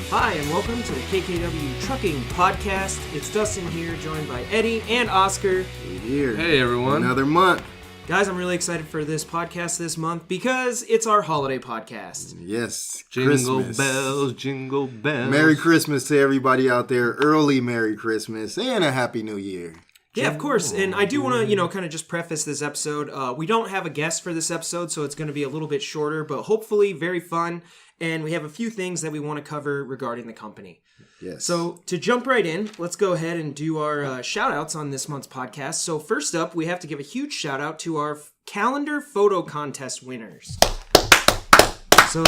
Hi, and welcome to the KKW Trucking Podcast. It's Dustin here, joined by Eddie and Oscar. We're here. Hey, everyone. Another month. Guys, I'm really excited for this podcast this month because it's our holiday podcast. Yes, Jingle Christmas. bells, jingle bells. Merry Christmas to everybody out there. Early Merry Christmas and a Happy New Year. Yeah, of course. And I do want to, kind of just preface this episode. We don't have a guest for this episode, so it's going to be a little bit shorter, but hopefully very fun. And we have a few things that we want to cover regarding the company. Yes. So to jump right in, let's go ahead and do our shout-outs on this month's podcast. So first up, we have to give a huge shout-out to our calendar photo contest winners. So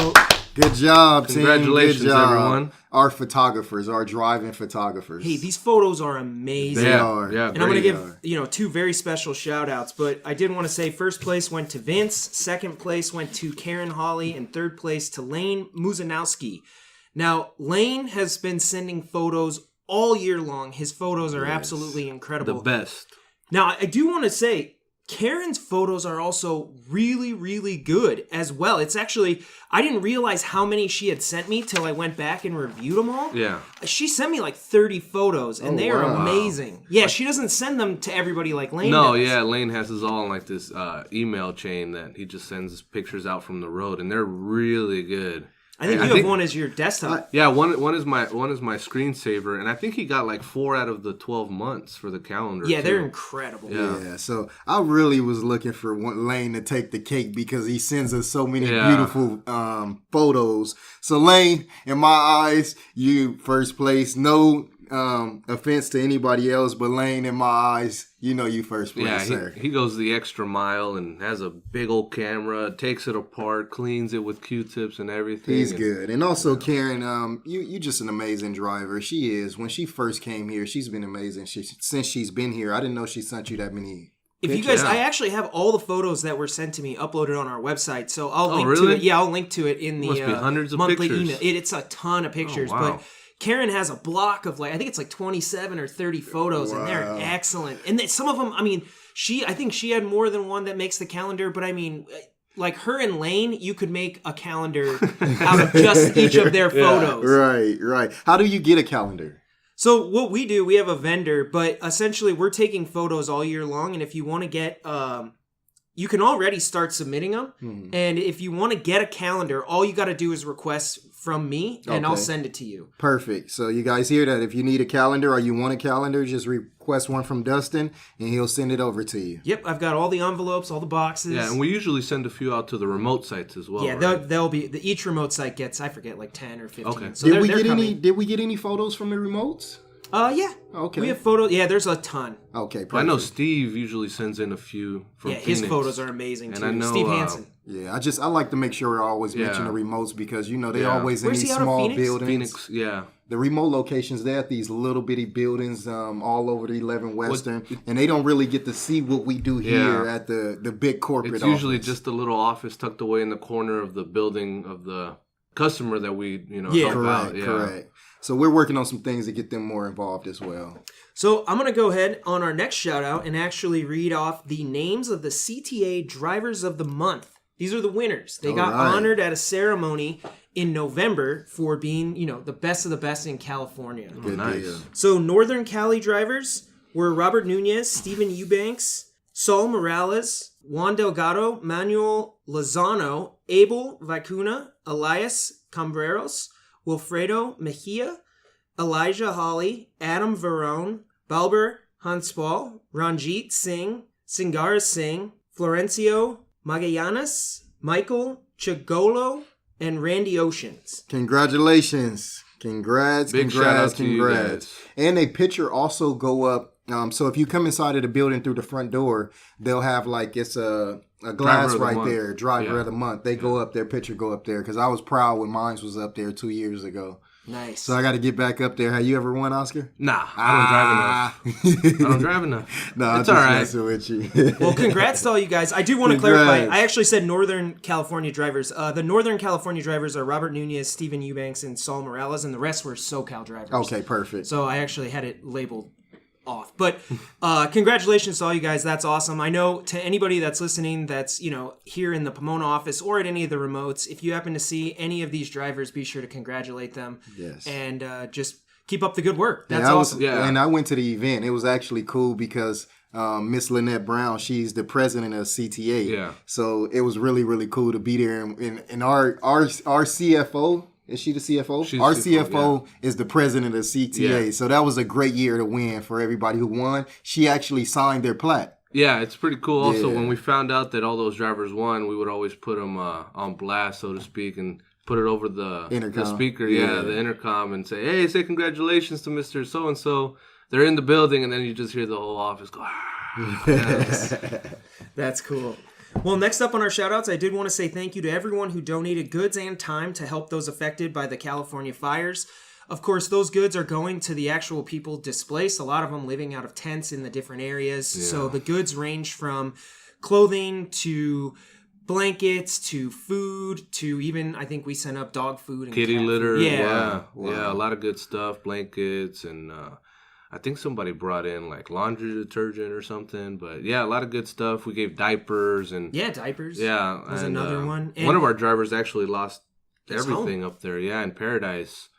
good job, team. Congratulations, Good job. everyone. Our photographers, our driving photographers. hey, these photos are amazing. They are. Yeah, And I'm going to great. give, two very special shout-outs, but I did want to say first place went to Vince, second place went to Karen Hawley, and third place to Lane Muzanowski. Now, Lane has been sending photos all year long. His photos are absolutely incredible. The best. Now, I do want to say, Karen's photos are also really, really good as well. It's actually, I didn't realize how many she had sent me till I went back and reviewed them all. Yeah. She sent me like 30 photos, and they are wow. amazing. Yeah, she doesn't send them to everybody like Lane No, does. yeah, Lane has his all in like this email chain that he just sends pictures out from the road, and they're really good. I think you have one as your desktop. Yeah, one is my screensaver, and I think he got like 4 out of the 12 months for the calendar. Yeah, they're too. incredible. Yeah, so I really was looking for Lane to take the cake because he sends us so many Yeah. beautiful photos. So Lane, in my eyes, you first place. No offense to anybody else, but Lane, in my eyes, you first place, Yeah, sir. he goes the extra mile and has a big old camera, takes it apart, cleans it with Q-tips and everything. He's good. And also, Karen, you just an amazing driver. She is. When she first came here, she's been amazing. Since she's been here, I didn't know she sent you that many. If you guys, I actually have all the photos that were sent to me uploaded on our website, so I'll link really? to it. Yeah, I'll link to it in the Must be hundreds of monthly pictures. email. It's a ton of pictures, wow. but Karen has a block of I think it's like 27 or 30 photos, and they're excellent. And some of them, I think she had more than one that makes the calendar, but like her and Lane, you could make a calendar out of just each of their photos. Right. How do you get a calendar? So what we do, we have a vendor, but essentially we're taking photos all year long, and if you want to get, you can already start submitting them, and if you want to get a calendar, all you got to do is request from me, and I'll send it to you. Perfect. So you guys hear that? If you need a calendar or you want a calendar, just request one from Dustin, and he'll send it over to you. Yep, I've got all the envelopes, all the boxes. Yeah, and we usually send a few out to the remote sites as well. Yeah, right? they'll be each remote site gets, I forget, like 10 or 15. Okay. So Did we they're get coming. Did we get any photos from the remotes? Yeah. Okay. We have photos. Yeah, there's a ton. Okay. Perfect. I know Steve usually sends in a few from Yeah, Phoenix. his photos are amazing too. And I know, Steve Hansen. Yeah, I like to make sure I always mention the remotes because they Yeah. always in Where's these he out of small Phoenix? buildings. Phoenix, yeah. The remote locations, they're at these little bitty buildings all over the 11 Western, and they don't really get to see what we do here at the big corporate It's usually office. just a little office tucked away in the corner of the building of the customer that we, help out. Yeah. Correct. So we're working on some things to get them more involved as well. So I'm going to go ahead on our next shout out and actually read off the names of the CTA Drivers of the Month. These are the winners. They got honored at a ceremony in November for being, the best of the best in California. Oh, nice. deal. So Northern Cali drivers were Robert Nunez, Stephen Eubanks, Saul Morales, Juan Delgado, Manuel Lozano, Abel Vicuna, Elias Cambreros, Wilfredo Mejia, Elijah Hawley, Adam Verone, Balber Hanspal, Ranjit Singh, Singara Singh, Florencio Magallanes, Michael Chagolo, and Randy Oceans. Congratulations. Congrats. Big shout out to you guys. And a picture also go up. So if you come inside of the building through the front door, they'll have it's a glass right there, driver of the month. They go up, their picture go up there because I was proud when mine was up there 2 years ago. Nice. So I got to get back up there. Have you ever won, Oscar? Nah, I don't drive enough. No, I'm It's just all right. messing with you. Well, congrats to all you guys. I do want to clarify. I actually said Northern California drivers. The Northern California drivers are Robert Nunez, Stephen Eubanks, and Saul Morales, and the rest were SoCal drivers. Okay, perfect. So I actually had it labeled off. But congratulations to all you guys. That's awesome. I know to anybody that's listening that's, here in the Pomona office or at any of the remotes, if you happen to see any of these drivers, be sure to congratulate them. Yes. And just keep up the good work. That's awesome. And I went to the event. It was actually cool because Miss Lynette Brown, she's the president of CTA. Yeah. So it was really, really cool to be there. And our CFO, is she the CFO? Our CFO is the president of CTA. Yeah. So that was a great year to win for everybody who won. She actually signed their plaque. Yeah, it's pretty cool. Also, when we found out that all those drivers won, we would always put them on blast, so to speak, and put it over the speaker, the intercom, and say congratulations to Mr. So-and-so. They're in the building, and then you just hear the whole office go, Yes. That's cool. Well, next up on our shout-outs, I did want to say thank you to everyone who donated goods and time to help those affected by the California fires. Of course, those goods are going to the actual people displaced, a lot of them living out of tents in the different areas. Yeah. So the goods range from clothing to blankets to food to even, I think we sent up dog food and kitty litter. Food. Yeah, a lot of good stuff, blankets, and I think somebody brought in like laundry detergent or something. But yeah, a lot of good stuff. We gave diapers and diapers. Yeah, was another one. And one of our drivers actually lost everything up there. Yeah, in Paradise.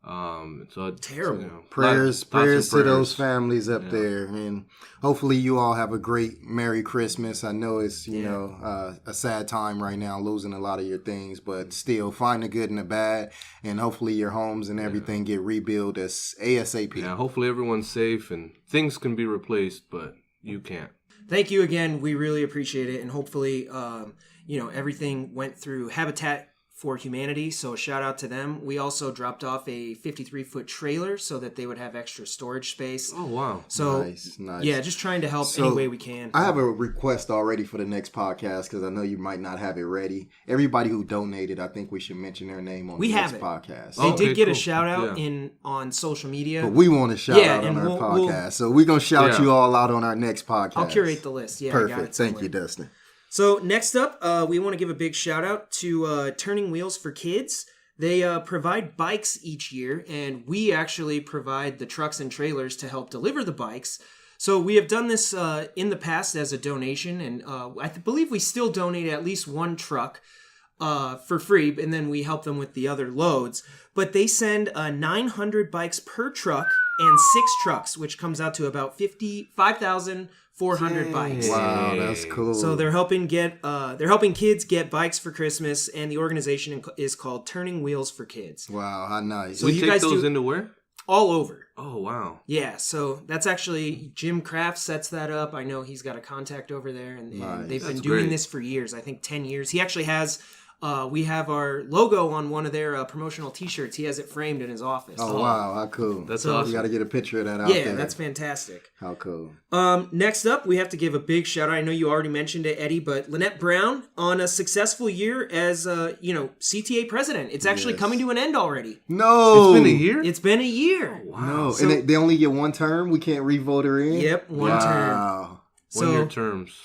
So terrible. Prayers to those families up there, and hopefully you all have a great Merry Christmas. I know it's a sad time right now, losing a lot of your things, but still find the good and the bad, and hopefully your homes and everything get rebuilt as ASAP. Yeah, hopefully everyone's safe and things can be replaced, but you can't. Thank you again. We really appreciate it, and hopefully, everything went through Habitat for Humanity, so a shout out to them. We also dropped off a 53-foot trailer so that they would have extra storage space. Oh, wow. So, nice. Yeah, just trying to help any way we can. I have a request already for the next podcast because I know you might not have it ready. Everybody who donated, I think we should mention their name on the next podcast. They did get a shout out on social media. But we want to shout out on our podcast. So we're going to shout you all out on our next podcast. I'll curate the list. Yeah, perfect. Thank you, Dustin. So next up, we want to give a big shout out to Turning Wheels for Kids. They provide bikes each year, and we actually provide the trucks and trailers to help deliver the bikes. So we have done this in the past as a donation, and I believe we still donate at least one truck for free, and then we help them with the other loads. But they send 900 bikes per truck and 6 trucks, which comes out to about 5,400 bikes. Wow, that's cool. So they're helping kids get bikes for Christmas, and the organization is called Turning Wheels for Kids. Wow, how nice. So you take those into where? All over. Oh, wow. Yeah, so that's actually Jim Kraft sets that up. I know he's got a contact over there, and they've been doing this for years. I think 10 years. He actually has. We have our logo on one of their promotional T-shirts. He has it framed in his office. Oh, wow. How cool. That's awesome. You got to get a picture of that out there. Yeah, that's fantastic. How cool. Next up, we have to give a big shout out. I know you already mentioned it, Eddie, but Lynette Brown on a successful year as, CTA president. It's actually coming to an end already. No. It's been a year? It's been a year. Oh, wow. No. So, and they only get one term? We can't re-vote her in? Yep, one term. One-year terms.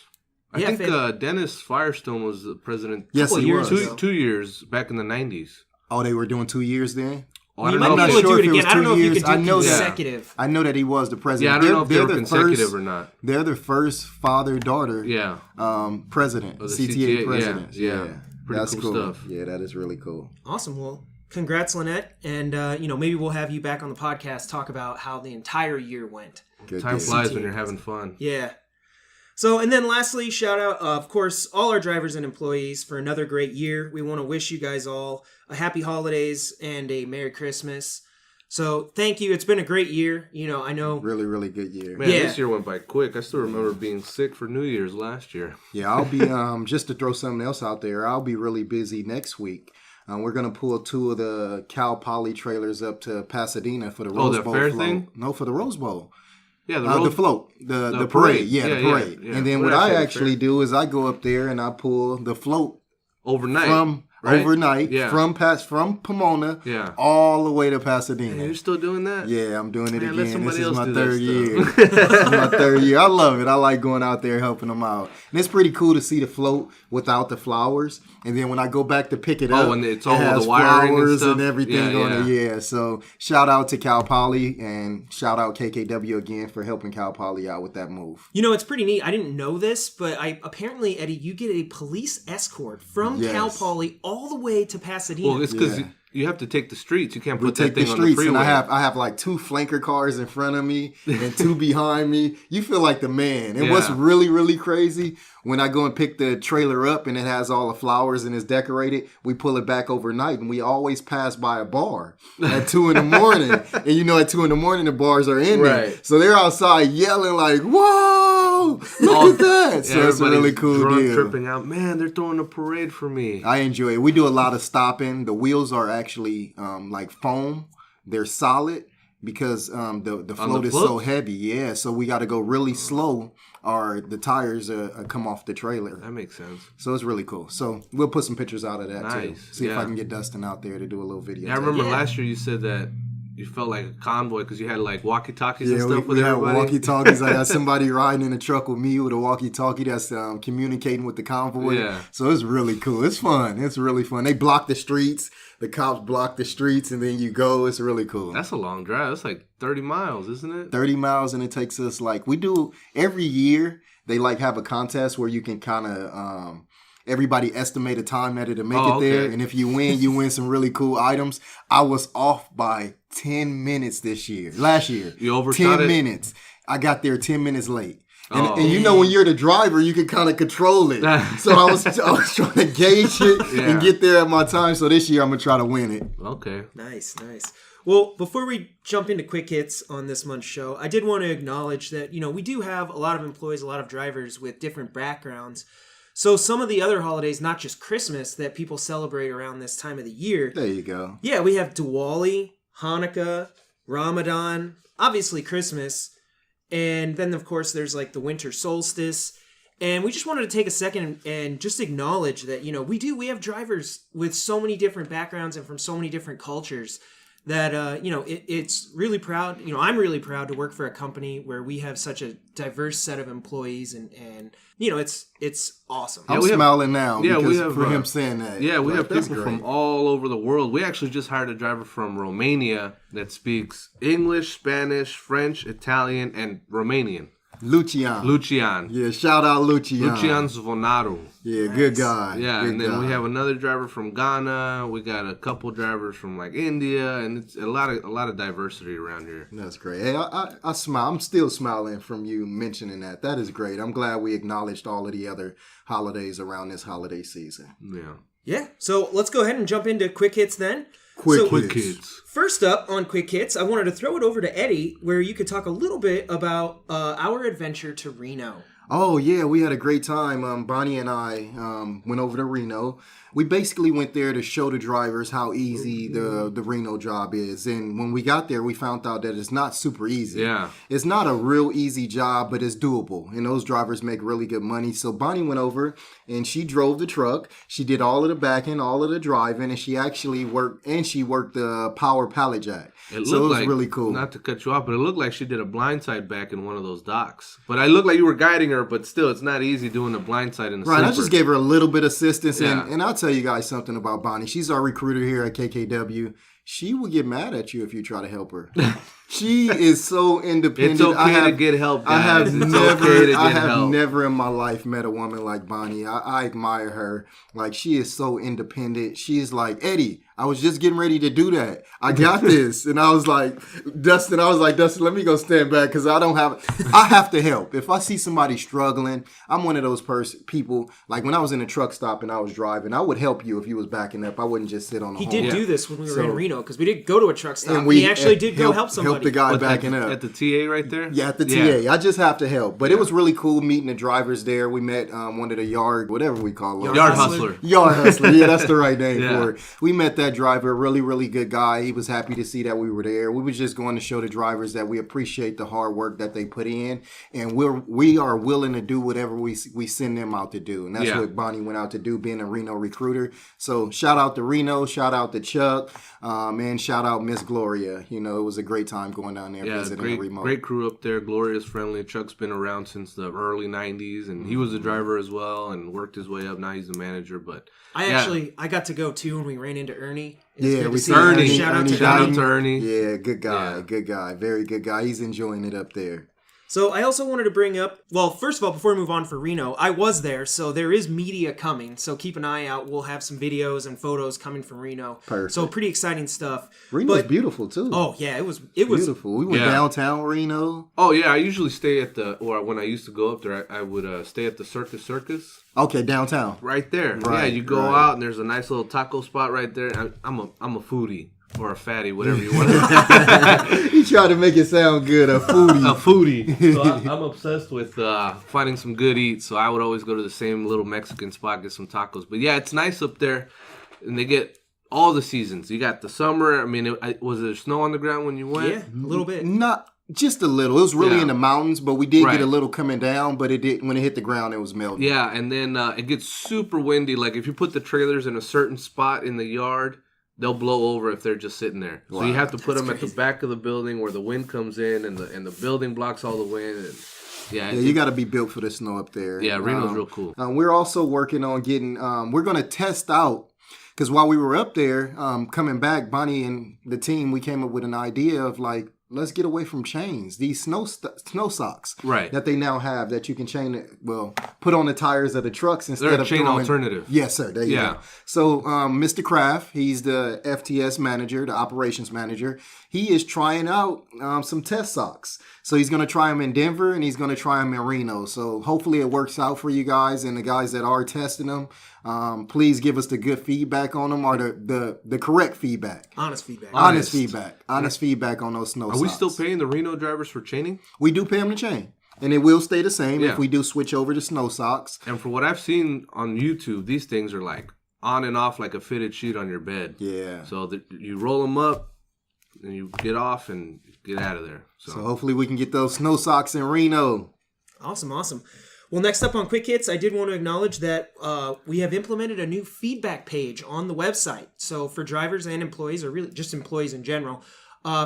I think Dennis Firestone was the president. Yes, he was. 2 years back in the 90s. Oh, they were doing 2 years then? Oh, you might be able to do it again. I don't know if you could do consecutive. I know that he was the president. Yeah, I don't know if they were consecutive or not. They're the first father-daughter president, CTA president. Yeah. That's cool stuff. Yeah, that is really cool. Awesome. Well, congrats, Lynette. And, maybe we'll have you back on the podcast, talk about how the entire year went. Time flies when you're having fun. Yeah. So, and then lastly, shout out, of course, all our drivers and employees for another great year. We want to wish you guys all a happy holidays and a Merry Christmas. So, thank you. It's been a great year. I know. Really, really good year. Man, this year went by quick. I still remember being sick for New Year's last year. Yeah, I'll be, just to throw something else out there, I'll be really busy next week. We're going to pull 2 of the Cal Poly trailers up to Pasadena for the Rose Bowl. Oh, the fair float. thing? No, for the Rose Bowl. Yeah, the float, the parade. Yeah, the parade. Yeah. And then what I actually do is I go up there and I pull the float overnight overnight from Pomona all the way to Pasadena. And you're still doing that? Yeah, I'm doing it again. This is my third year. This is my third year. I love it. I like going out there helping them out. And it's pretty cool to see the float without the flowers. And then when I go back to pick it up, and it's all it has the wiring flowers and everything on it. Yeah, so shout out to Cal Poly and shout out KKW again for helping Cal Poly out with that move. You know, it's pretty neat. I didn't know this, but apparently, Eddie, you get a police escort from Cal Poly all the way to Pasadena. Well, it's because you have to take the streets. You can't put that thing on the freeway. And I have like 2 flanker cars in front of me and 2 behind me. You feel like the man. And what's really, really crazy, when I go and pick the trailer up and it has all the flowers and it's decorated, we pull it back overnight and we always pass by a bar at 2 in the morning. And you know, at 2 in the morning, the bars are in there. So they're outside yelling like, whoa, look at that. So it's a really cool deal. Tripping out. Man, they're throwing a parade for me. I enjoy it. We do a lot of stopping. The wheels are actually like foam. They're solid because the float is so heavy. Yeah, so we got to go really slow or the tires come off the trailer. That makes sense. So it's really cool. So we'll put some pictures out of that too. See if I can get Dustin out there to do a little video. Yeah, I remember last year you said that you felt like a convoy because you had like walkie-talkies and stuff with everybody. Yeah, walkie-talkies. I got somebody riding in a truck with me with a walkie-talkie that's communicating with the convoy. Yeah. So it's really cool. It's fun. It's really fun. They block the streets. The cops block the streets, and then you go. It's really cool. That's a long drive. That's like 30 miles, isn't it? 30 miles, and it takes us like, we do every year. They like have a contest where you can kind of everybody estimate a time that it'll make it there. And if you win some really cool items. I was off by 10 minutes last year. You overshot 10 minutes. I got there 10 minutes late. And you know, when you're the driver, you can kind of control it. So I was trying to gauge it and get there at my time. So this year I'm going to try to win it. Okay. Nice. Well, before we jump into quick hits on this month's show, I did want to acknowledge that, you know, we do have a lot of employees, a lot of drivers with different backgrounds. So some of the other holidays, not just Christmas, that people celebrate around this time of the year. There you go. Yeah, we have Diwali, Hanukkah, Ramadan, obviously Christmas. And then, of course, there's like the winter solstice. And we just wanted to take a second and just acknowledge that, you know, we have drivers with so many different backgrounds and from so many different cultures that, you know, it's really proud. You know, I'm really proud to work for a company where we have such a diverse set of employees and you know, it's awesome. I'm smiling now because for him saying that. Yeah, we have people from all over the world. We actually just hired a driver from Romania that speaks English, Spanish, French, Italian, and Romanian. Lucian. Yeah, shout out Lucian. Lucian Zvonaru. Yeah, nice. Good guy. Yeah, good and then guy. we have another driver from Ghana. We got a couple drivers from like India, and it's a lot of diversity around here. That's great. Hey, I smile. I'm still smiling from you mentioning that. That is great. I'm glad we acknowledged all of the other holidays around this holiday season. Yeah. So let's go ahead and jump into quick hits then. Quick hits. First up on Quick Hits, I wanted to throw it over to Eddie, where you could talk a little bit about our adventure to Reno. Oh, yeah, we had a great time. Bonnie and I went over to Reno. We basically went there to show the drivers how easy the Reno job is. And when we got there, we found out that it's not super easy. Yeah. It's not a real easy job, but it's doable. And those drivers make really good money. So Bonnie went over and she drove the truck. She did all of the backing, all of the driving, and she actually worked the power pallet jack. It was really cool. Not to cut you off, but it looked like she did a blindside back in one of those docks. But I looked like you were guiding her, but still, it's not easy doing a blindside in the Right, I just gave her a little bit of assistance. Yeah. And I'll tell you guys something about Bonnie. She's our recruiter here at KKW. She will get mad at you if you try to help her. She is so independent. It's okay to get help, guys. I have never in my life met a woman like Bonnie. I admire her. Like, she is so independent. She is like, Eddie, I was just getting ready to do that. I got this. And I was like, Dustin, let me go stand back because I have to help. If I see somebody struggling, I'm one of those people. Like, when I was in a truck stop and I was driving, I would help you if you was backing up. I wouldn't just sit on the He did do this when we were in Reno because we did go to a truck stop. And he actually did go help somebody. help the guy backing up. At the TA right there? Yeah, at the TA. I just have to help. But it was really cool meeting the drivers there. We met one of the whatever we call it. Yard hustler. Yard hustler. Yeah, that's the right name for it. We met that driver, really, really good guy. He was happy to see that we were there. We was just going to show the drivers that we appreciate the hard work that they put in, and we are willing to do whatever we send them out to do. And that's what Bonnie went out to do, being a Reno recruiter. So shout out to Reno, shout out to Chuck, and shout out Miss Gloria. You know, it was a great time going down there visiting the remote. Great crew up there. Gloria's friendly. Chuck's been around since the early 90s, and he was a driver as well and worked his way up. Now he's the manager, but I got to go too when we ran into Ernie. We see Ernie. Shout out to Ernie. Yeah, good guy. Good guy. Very good guy. He's enjoying it up there. So I also wanted to bring up, well, first of all, before we move on for Reno, I was there, so there is media coming. So keep an eye out. We'll have some videos and photos coming from Reno. Perfect. So pretty exciting stuff. Reno's beautiful too. Oh yeah, it was beautiful. We went downtown Reno. Oh yeah, I usually stay at when I used to go up there, I would stay at the Circus. Okay, downtown. Right there. Right, yeah, you go out and there's a nice little taco spot right there. I'm a foodie. Or a fatty, whatever you want to. He tried to make it sound good, a foodie. A foodie. So I'm obsessed with finding some good eats. So I would always go to the same little Mexican spot, get some tacos. But yeah, it's nice up there. And they get all the seasons. You got the summer. I mean, was there snow on the ground when you went? Yeah, a little bit. Not just a little. It was really in the mountains, but we did get a little coming down. But it did when it hit the ground, it was melting. Yeah, and then it gets super windy. Like if you put the trailers in a certain spot in the yard, they'll blow over if they're just sitting there. Wow. So you have to put them at the back of the building where the wind comes in and the building blocks all the wind. And, you got to be built for the snow up there. Yeah, Reno's real cool. We're also working on getting. We're going to test out because while we were up there, coming back, Bonnie and the team, we came up with an idea of like, let's get away from chains. These snow socks that they now have that you can put on the tires of the trucks instead of chain alternative. Yes, sir. There you go. So Mr. Kraft, he's the FTS manager, the operations manager. He is trying out some test socks. So he's going to try them in Denver and he's going to try them in Reno. So hopefully it works out for you guys and the guys that are testing them. Please give us the good feedback on them or the correct feedback. Honest feedback. Honest feedback on those snow socks. Are we still paying the Reno drivers for chaining? We do pay them to chain. And it will stay the same if we do switch over to snow socks. And for what I've seen on YouTube, these things are like on and off like a fitted sheet on your bed. Yeah. So you roll them up and you get off and get out of there. So hopefully we can get those snow socks in Reno. Awesome. Well, next up on Quick Hits, I did want to acknowledge that we have implemented a new feedback page on the website. So for drivers and employees, or really just employees in general,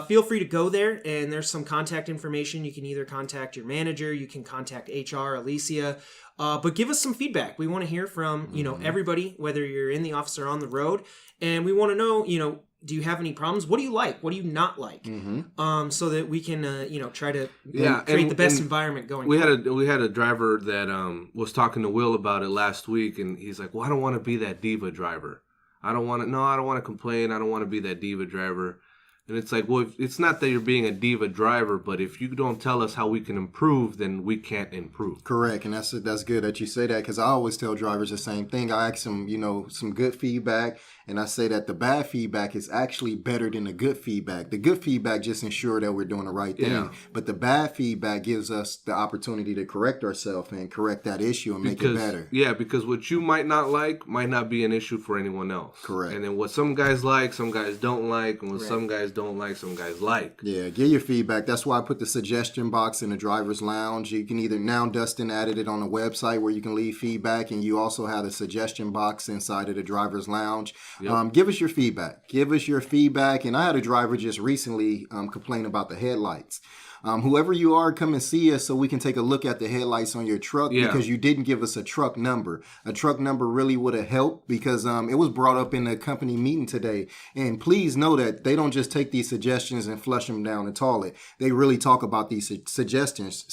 feel free to go there, and there's some contact information. You can either contact your manager, you can contact HR, Alicia, but give us some feedback. We want to hear from everybody, whether you're in the office or on the road, and we want to know, do you have any problems? What do you like? What do you not like? So that we can, try to create the best environment going. We had a driver that was talking to Will about it last week, and he's like, "Well, I don't want to be that diva driver. I don't want to complain. I don't want to be that diva driver." And it's like, well, it's not that you're being a diva driver, but if you don't tell us how we can improve, then we can't improve. Correct, and that's good that you say that because I always tell drivers the same thing. I ask them, some good feedback, and I say that the bad feedback is actually better than the good feedback. The good feedback just ensures that we're doing the right thing, but the bad feedback gives us the opportunity to correct ourselves and correct that issue and make it better. Yeah, because what you might not like might not be an issue for anyone else. Correct. And then what some guys like, some guys don't like, and what some guys don't like, some guys like. Yeah, get your feedback. That's why I put the suggestion box in the driver's lounge. You can Dustin added it on the website where you can leave feedback, and you also have the suggestion box inside of the driver's lounge. Yep. Give us your feedback. And I had a driver just recently complain about the headlights. Whoever you are, come and see us so we can take a look at the headlights on your truck because you didn't give us a truck number. A truck number really would have helped because it was brought up in the company meeting today. And please know that they don't just take these suggestions and flush them down the toilet. They really talk about these suggestions.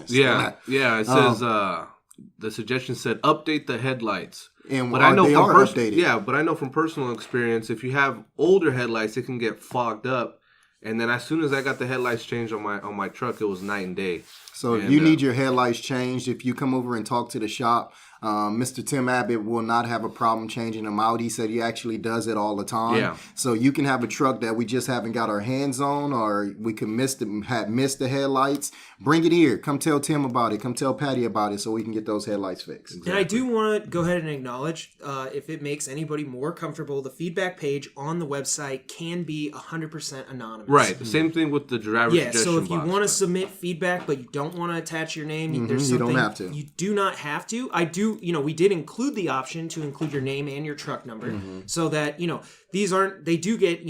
Yeah, it says the suggestion said update the headlights. But I know they are updated. Yeah, but I know from personal experience, if you have older headlights, it can get fogged up. And then as soon as I got the headlights changed on my truck, it was night and day. So if you need your headlights changed, if you come over and talk to the shop, Mr. Tim Abbott will not have a problem changing them out. He said he actually does it all the time. Yeah. So you can have a truck that we just haven't got our hands on, or we could missed the headlights. Bring it here. Come tell Tim about it. Come tell Patty about it so we can get those headlights fixed. Exactly. And I do want to go ahead and acknowledge, if it makes anybody more comfortable, the feedback page on the website can be 100% anonymous. Right. The same thing with the driver suggestion so if you box, want to submit feedback but you don't want to attach your name, there's something you don't have to. You do not have to. I do, we did include the option to include your name and your truck number so that, they do get,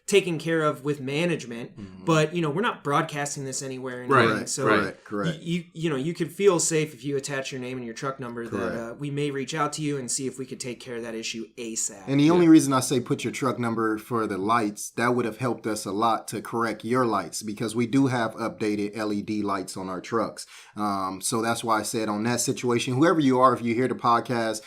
taken care of with management, but we're not broadcasting this anywhere. Right. So correct. You can feel safe if you attach your name and your truck number that we may reach out to you and see if we could take care of that issue ASAP. And the only reason I say put your truck number for the lights, that would have helped us a lot to correct your lights, because we do have updated LED lights on our trucks. So that's why I said on that situation, whoever you are, if you hear the podcast,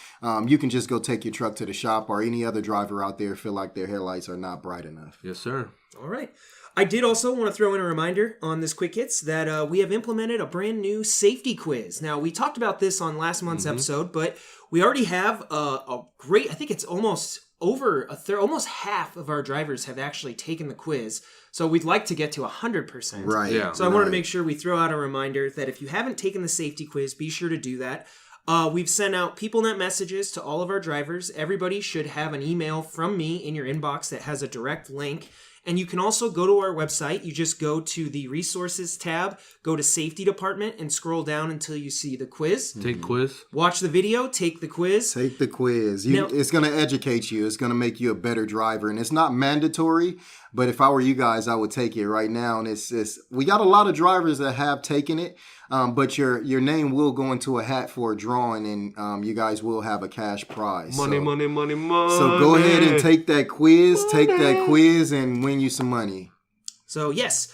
you can just go take your truck to the shop, or any other driver out there feel like their headlights are not bright enough. Yes, sir. All right. I did also want to throw in a reminder on this Quick Hits that we have implemented a brand new safety quiz. Now, we talked about this on last month's episode, but we already have a great, I think it's almost over almost half of our drivers have actually taken the quiz. So we'd like to get to 100%. Right. Yeah. So I wanted to make sure we throw out a reminder that if you haven't taken the safety quiz, be sure to do that. We've sent out PeopleNet messages to all of our drivers. Everybody should have an email from me in your inbox that has a direct link. And you can also go to our website. You just go to the resources tab, go to safety department, and scroll down until you see the quiz. Take quiz. Watch the video, take the quiz. Take the quiz. It's going to educate you. It's going to make you a better driver. And it's not mandatory, but if I were you guys, I would take it right now. And we got a lot of drivers that have taken it. But your name will go into a hat for a drawing, and you guys will have a cash prize. Money. So go ahead and take that quiz. Take that quiz and win you some money. So yes,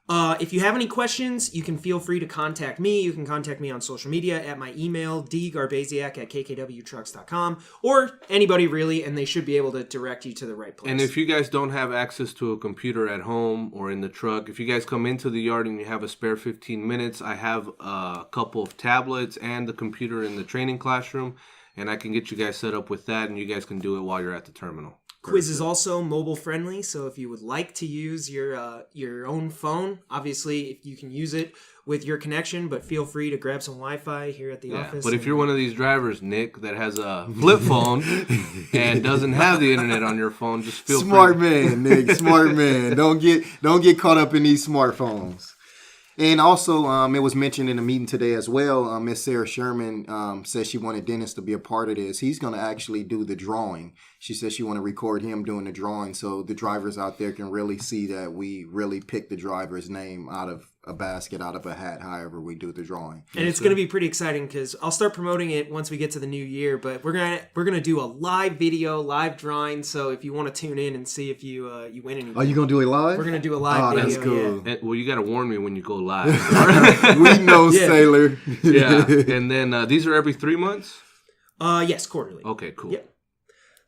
if you have any questions, you can feel free to contact me. You can contact me on social media at my email, dgarbaziak@kkwtrucks.com, or anybody really, and they should be able to direct you to the right place. And if you guys don't have access to a computer at home or in the truck, if you guys come into the yard and you have a spare 15 minutes, I have a couple of tablets and the computer in the training classroom, and I can get you guys set up with that, and you guys can do it while you're at the terminal. Quiz is also mobile friendly, so if you would like to use your own phone, obviously if you can use it with your connection, but feel free to grab some Wi-Fi here at the office. But if you're one of these drivers, Nick, that has a flip phone and doesn't have the internet on your phone, just feel smart man, Nick, smart man. Don't get caught up in these smartphones. And also, it was mentioned in the meeting today as well, Miss Sarah Sherman said she wanted Dennis to be a part of this. He's going to actually do the drawing. She said she want to record him doing the drawing so the drivers out there can really see that we really pick the driver's name out of a basket, out of a hat, however we do the drawing. And it's going to be pretty exciting because I'll start promoting it once we get to the new year, but we're gonna do a live video, live drawing, so if you want to tune in and see if you win anything. Are you going to do it live? We're going to do a live video. That's cool. Yeah. well, you got to warn me when you go live. We know, Sailor. Yeah, and then these are every 3 months? Yes, quarterly. Okay, cool. Yep.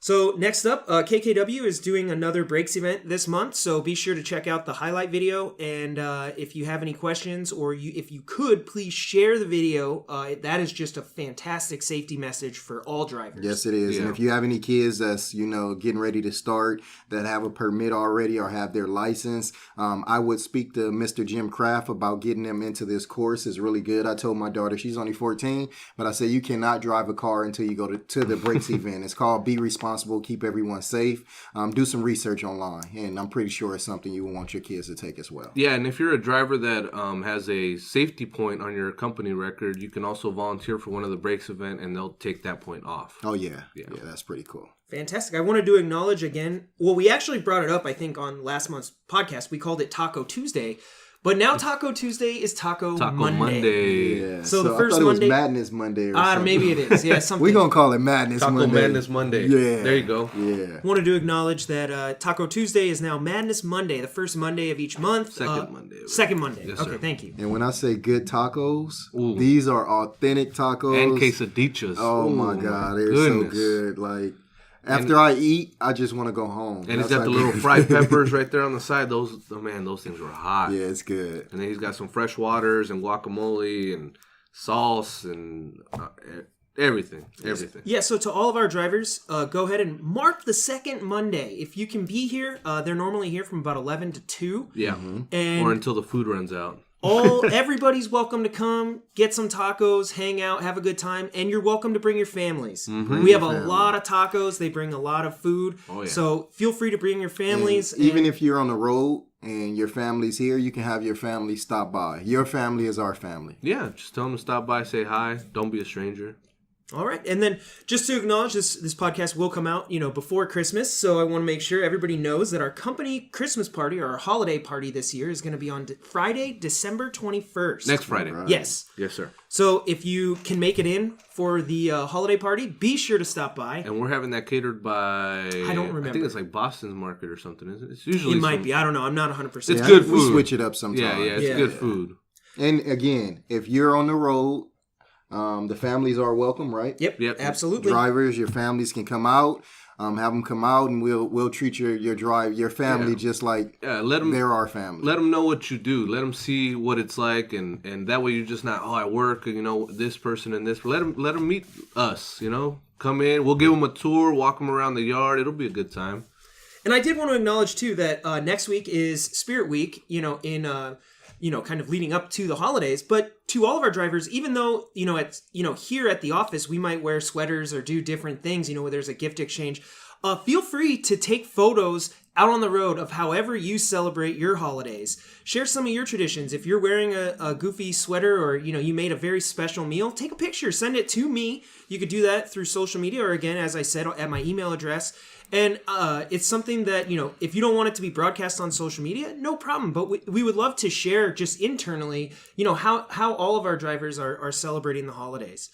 So next up, KKW is doing another Breaks event this month, so be sure to check out the highlight video, and if you have any questions, or if you could, please share the video. That is just a fantastic safety message for all drivers. Yes, it is. Yeah. And if you have any kids that's, getting ready to start, that have a permit already or have their license, I would speak to Mr. Jim Kraft about getting them into this course. It's really good. I told my daughter, she's only 14, but I said, you cannot drive a car until you go to the Breaks event. It's called Be Responsible. Keep everyone safe. Do some research online, and I'm pretty sure it's something you want your kids to take as well. Yeah, and if you're a driver that has a safety point on your company record, you can also volunteer for one of the Breaks event, and they'll take that point off. Oh, yeah, that's pretty cool. Fantastic. I wanted to acknowledge again, well, we actually brought it up, I think, on last month's podcast. We called it Taco Tuesday. But now Taco Tuesday is Taco Monday. Yeah. So the first I thought Monday, it was Madness Monday or something. Maybe it is. Yeah, something. We're going to call it Madness Taco Monday. Madness Monday. Yeah. There you go. Yeah. Wanted to acknowledge that Taco Tuesday is now Madness Monday, the first Monday of each month. Second Monday. Second Monday. Yes, okay, sir. Thank you. And when I say good tacos, these are authentic tacos. And quesadillas. Oh, my God. They're so good. Like, after I eat, I just want to go home. And he's got the little fried peppers right there on the side. Those things were hot. Yeah, it's good. And then he's got some fresh waters and guacamole and sauce and Everything. Yeah, so to all of our drivers, go ahead and mark the second Monday. If you can be here, they're normally here from about 11 to 2. Yeah, and or until the food runs out. Everybody's welcome to come, get some tacos, hang out, have a good time, and you're welcome to bring your families. Mm-hmm. We have a lot of tacos. They bring a lot of food. Oh, yeah. So feel free to bring your families. Even if you're on the road and your family's here, you can have your family stop by. Your family is our family. Yeah, just tell them to stop by, say hi. Don't be a stranger. All right. And then just to acknowledge this podcast will come out, before Christmas. So I want to make sure everybody knows that our company Christmas party or our holiday party this year is going to be on Friday, December 21st. Next Friday. Right. Yes. Yes, sir. So if you can make it in for the holiday party, be sure to stop by. And we're having that catered by... I don't remember. I think it's like Boston's Market or something, isn't it? It's usually It might be. I don't know. I'm not 100%. It's good food. We switch it up sometimes. Yeah, it's good food. And again, if you're on the road... the families are welcome, right? Yep. Absolutely. Drivers, your families can come out. Have them come out, and we'll treat your family just like let them, they're our family. Let them know what you do. Let them see what it's like, and that way you're just not I work, this person and this. Let them meet us. Come in. We'll give them a tour, walk them around the yard. It'll be a good time. And I did want to acknowledge too that next week is Spirit Week. Kind of leading up to the holidays. But to all of our drivers, even though, here at the office, we might wear sweaters or do different things, where there's a gift exchange, feel free to take photos out on the road of however you celebrate your holidays. Share some of your traditions. If you're wearing a goofy sweater or, you made a very special meal, take a picture, send it to me. You could do that through social media or, again, as I said, at my email address. And it's something that, if you don't want it to be broadcast on social media, no problem. But we would love to share just internally, how all of our drivers are celebrating the holidays.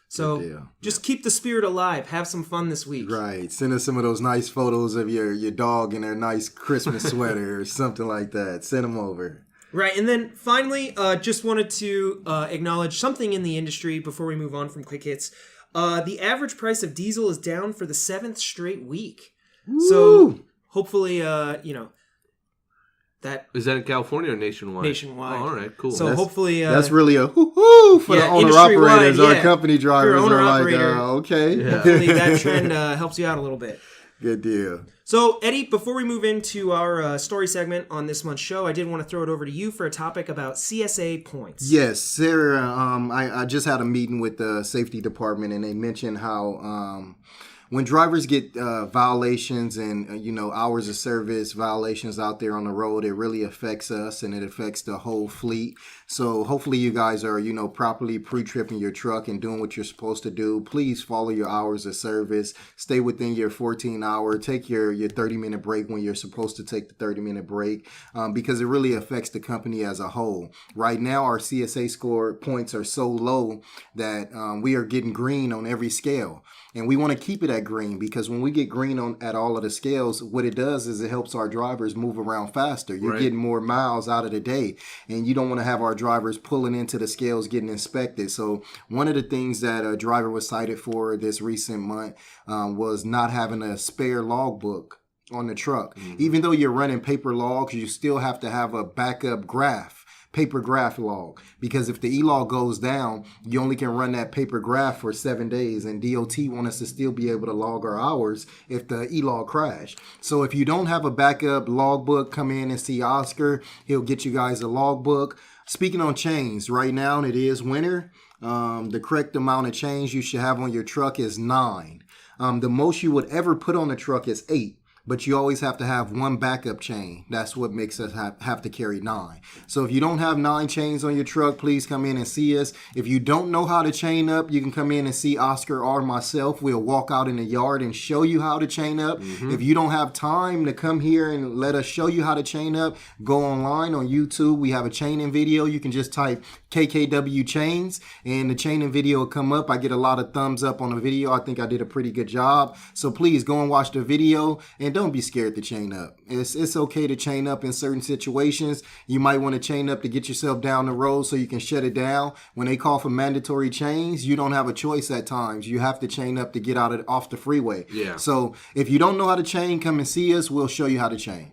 So just keep the spirit alive. Have some fun this week. Right. Send us some of those nice photos of your dog in their nice Christmas sweater or something like that. Send them over. Right. And then finally, just wanted to acknowledge something in the industry before we move on from Quick Hits. The average price of diesel is down for the 7th straight week. Woo! So hopefully, that... Is that in California or nationwide? Nationwide. Oh, all right, cool. So hopefully... that's really a hoo-hoo for the owner-operators. Our company drivers are like, okay. Yeah. Hopefully that trend helps you out a little bit. Good deal. So, Eddie, before we move into our story segment on this month's show, I did want to throw it over to you for a topic about CSA points. Yes, Sarah, I just had a meeting with the safety department, and they mentioned how when drivers get violations and, hours of service violations out there on the road, it really affects us and it affects the whole fleet. So hopefully you guys are, properly pre-tripping your truck and doing what you're supposed to do. Please follow your hours of service. Stay within your 14-hour. Take your 30-minute break when you're supposed to take the 30-minute break because it really affects the company as a whole. Right now, our CSA score points are so low that we are getting green on every scale. And we want to keep it at green because when we get green at all of the scales, what it does is it helps our drivers move around faster. You're getting more miles out of the day, and you don't want to have our drivers pulling into the scales getting inspected. So one of the things that a driver was cited for this recent month was not having a spare logbook on the truck. Mm-hmm. Even though you're running paper logs, you still have to have a backup paper graph log, because if the e-log goes down, you only can run that paper graph for 7 days, and DOT want us to still be able to log our hours if the e-log crash. So if you don't have a backup logbook, come in and see Oscar. He'll get you guys a logbook. Speaking on chains, right now it is winter. The correct amount of chains you should have on your truck is 9. The most you would ever put on the truck is 8. But you always have to have one backup chain. That's what makes us have to carry 9. So if you don't have 9 chains on your truck, please come in and see us. If you don't know how to chain up, you can come in and see Oscar or myself. We'll walk out in the yard and show you how to chain up. Mm-hmm. If you don't have time to come here and let us show you how to chain up, go online on YouTube. We have a chaining video. You can just type KKW chains and the chaining video will come up. I get a lot of thumbs up on the video. I think I did a pretty good job. So please go and watch the video and don't be scared to chain up. It's okay to chain up in certain situations. You might want to chain up to get yourself down the road so you can shut it down. When they call for mandatory chains, you don't have a choice at times. You have to chain up to get off the freeway. Yeah. So if you don't know how to chain, come and see us. We'll show you how to chain.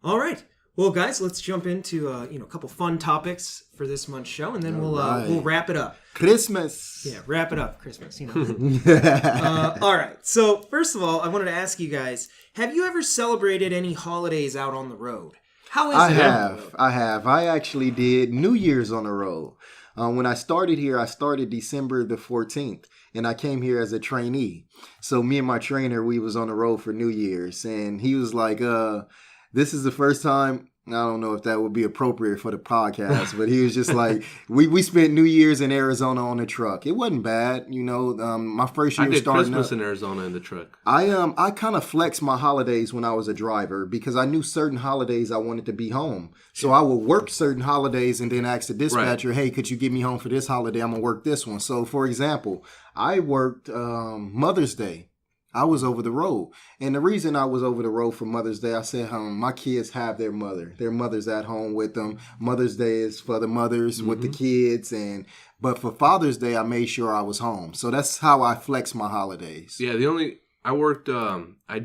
All right. Well, guys, let's jump into a couple fun topics for this month's show, and then we'll wrap it up. Christmas. Yeah, wrap it up. Christmas. All right. So first of all, I wanted to ask you guys: have you ever celebrated any holidays out on the road? How is it? I have. I actually did New Year's on the road. When I started here, I started December the 14th, and I came here as a trainee. So me and my trainer, we was on the road for New Year's, and he was like, this is the first time, I don't know if that would be appropriate for the podcast, but he was just like, we spent New Year's in Arizona on the truck. It wasn't bad, my first year starting Christmas in Arizona in the truck. I kind of flexed my holidays when I was a driver because I knew certain holidays I wanted to be home. So I would work certain holidays and then ask the dispatcher, hey, could you get me home for this holiday? I'm going to work this one. So, for example, I worked Mother's Day. I was over the road. And the reason I was over the road for Mother's Day, I said, my kids have their mother. Their mother's at home with them. Mother's Day is for the mothers with the kids. But for Father's Day, I made sure I was home. So that's how I flex my holidays. Yeah, I worked, I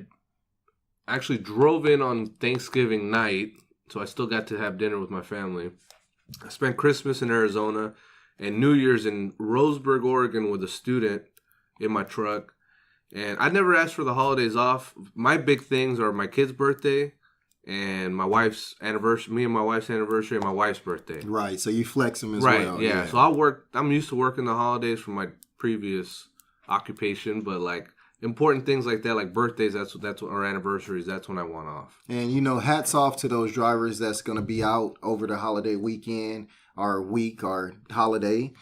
actually drove in on Thanksgiving night. So I still got to have dinner with my family. I spent Christmas in Arizona and New Year's in Roseburg, Oregon with a student in my truck. And I never asked for the holidays off. My big things are my kid's birthday and my wife's anniversary, me and my wife's anniversary and my wife's birthday. Right. So you flex them as well. Right. Yeah. So I'm used to working the holidays from my previous occupation, but like important things like that, like birthdays, that's what our anniversaries, that's when I want off. And hats off to those drivers that's going to be out over the holiday weekend or week or holiday.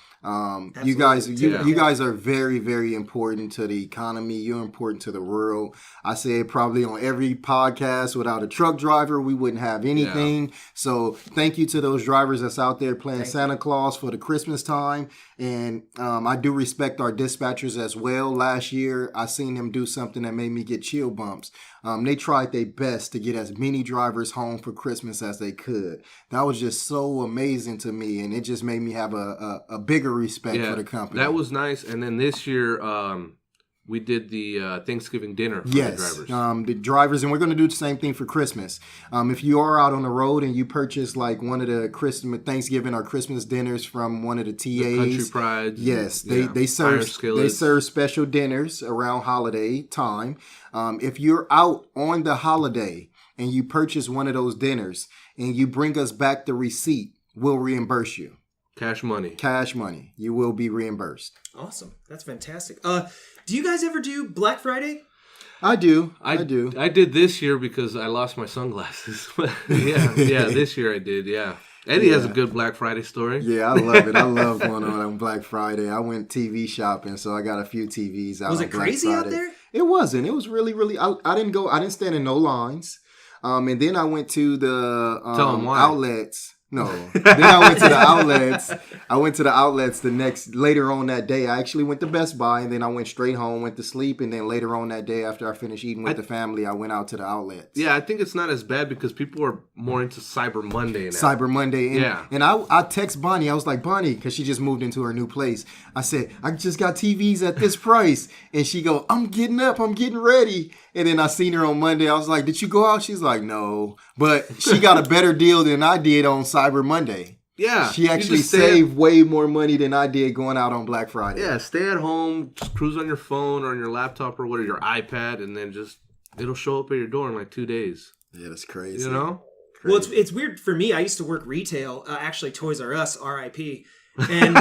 You guys are very, very important to the economy. You're important to the world. I say it probably on every podcast. Without a truck driver, we wouldn't have anything. Yeah. So thank you to those drivers that's out there playing Santa Claus for the Christmas time. And I do respect our dispatchers as well. Last year, I seen them do something that made me get chill bumps. They tried their best to get as many drivers home for Christmas as they could. That was just so amazing to me, and it just made me have a bigger respect for the company. That was nice. And then this year, we did the Thanksgiving dinner for the drivers. The drivers, and we're going to do the same thing for Christmas. If you are out on the road and you purchase like one of the Thanksgiving or Christmas dinners from one of the TAs, the Country Prides, yes, they serve special dinners around holiday time. If you're out on the holiday and you purchase one of those dinners and you bring us back the receipt, we'll reimburse you. Cash money. You will be reimbursed. Awesome. That's fantastic. Do you guys ever do Black Friday? I do. I did this year because I lost my sunglasses. yeah, this year I did, yeah. Eddie has a good Black Friday story. Yeah, I love it. I love going on Black Friday. I went TV shopping, so I got a few TVs out. Was it crazy out there? It wasn't. It was really, really. I didn't stand in no lines. And then I went to the outlets. No. Then I went to the outlets. Later on that day. I actually went to Best Buy, and then I went straight home, went to sleep, and then later on that day after I finished eating with the family, I went out to the outlets. Yeah, I think it's not as bad because people are more into Cyber Monday now. Cyber Monday. And I text Bonnie. I was like, Bonnie, because she just moved into her new place. I said, I just got TVs at this price. And she go, I'm getting up. I'm getting ready. And then I seen her on Monday. I was like, did you go out? She's like, no. But she got a better deal than I did on Cyber Monday. Yeah. She actually saved way more money than I did going out on Black Friday. Yeah, stay at home, just cruise on your phone or on your laptop or whatever, your iPad, and then it'll show up at your door in like 2 days. Yeah, that's crazy. You know? Crazy. Well, it's weird for me. I used to work retail, actually Toys R Us, RIP. And,